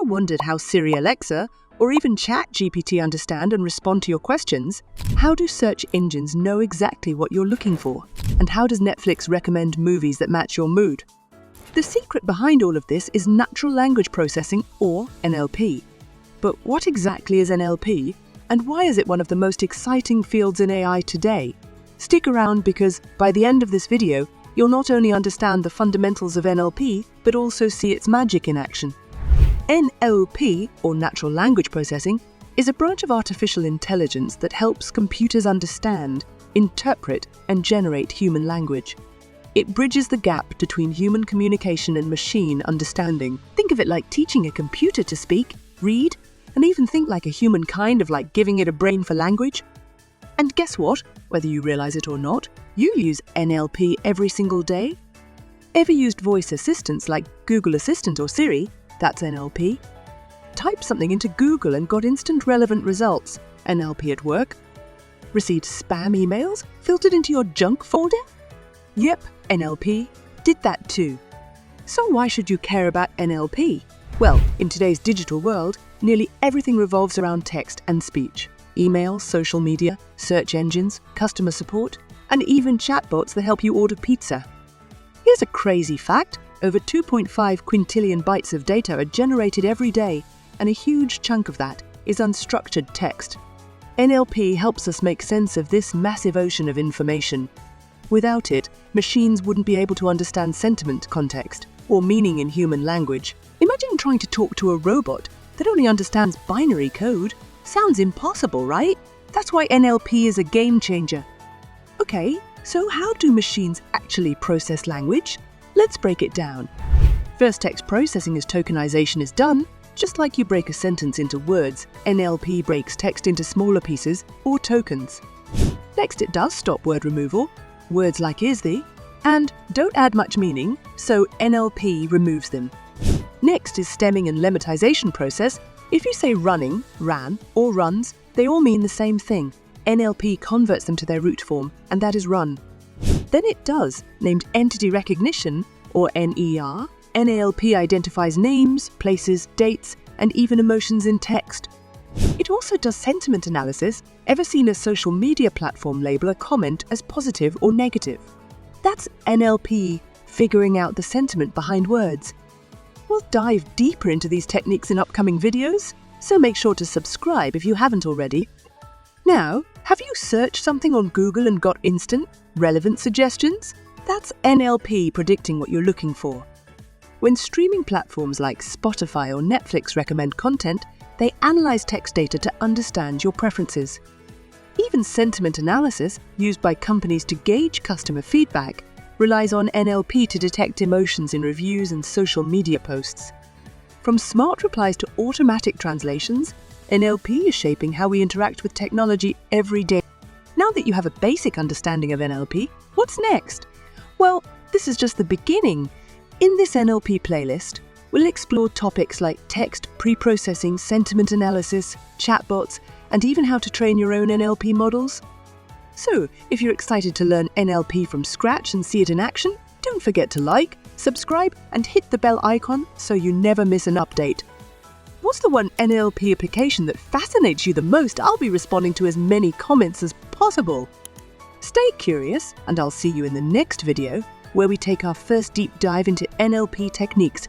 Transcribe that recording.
wondered how Siri, Alexa, or even ChatGPT understand and respond to your questions? How do search engines know exactly what you're looking for? And how does Netflix recommend movies that match your mood? The secret behind all of this is natural language processing, or NLP. But what exactly is NLP, and why is it one of the most exciting fields in AI today? Stick around because by the end of this video, you'll not only understand the fundamentals of NLP, but also see its magic in action. NLP, or natural language processing, is a branch of artificial intelligence that helps computers understand, interpret, and generate human language. It bridges the gap between human communication and machine understanding. Think of it like teaching a computer to speak, read, and even think like a human, kind of like giving it a brain for language. And guess what? Whether you realize it or not, you use NLP every single day. Ever used voice assistants like Google Assistant or Siri? That's NLP. Type something into Google and got instant relevant results. NLP at work. Received spam emails filtered into your junk folder? Yep, NLP did that too. So why should you care about NLP? Well, in today's digital world, nearly everything revolves around text and speech. Email, social media, search engines, customer support, and even chatbots that help you order pizza. Here's a crazy fact. Over 2.5 quintillion bytes of data are generated every day, and a huge chunk of that is unstructured text. NLP helps us make sense of this massive ocean of information. Without it, machines wouldn't be able to understand sentiment, context, or meaning in human language. Imagine trying to talk to a robot that only understands binary code. Sounds impossible, right? That's why NLP is a game changer. Okay, so how do machines actually process language? Let's break it down. First, text processing as tokenization is done. Just like you break a sentence into words, NLP breaks text into smaller pieces, or tokens. Next, it does stop word removal, words like is the, and don't add much meaning, so NLP removes them. Next is stemming and lemmatization process. If you say running, ran, or runs, they all mean the same thing. NLP converts them to their root form, and that is run. Then it does, named entity recognition, or NER. NLP identifies names, places, dates, and even emotions in text. It also does sentiment analysis. Ever seen a social media platform label a comment as positive or negative? That's NLP figuring out the sentiment behind words. We'll dive deeper into these techniques in upcoming videos, so make sure to subscribe if you haven't already. Now, have you searched something on Google and got instant, relevant suggestions? That's NLP predicting what you're looking for. When streaming platforms like Spotify or Netflix recommend content, they analyze text data to understand your preferences. Even sentiment analysis, used by companies to gauge customer feedback, relies on NLP to detect emotions in reviews and social media posts. From smart replies to automatic translations, NLP is shaping how we interact with technology every day. Now that you have a basic understanding of NLP, what's next? Well, this is just the beginning. In this NLP playlist, we'll explore topics like text pre-processing, sentiment analysis, chatbots, and even how to train your own NLP models. So, if you're excited to learn NLP from scratch and see it in action, don't forget to like, subscribe, and hit the bell icon so you never miss an update. What's the one NLP application that fascinates you the most? I'll be responding to as many comments as possible. Stay curious, and I'll see you in the next video, where we take our first deep dive into NLP techniques.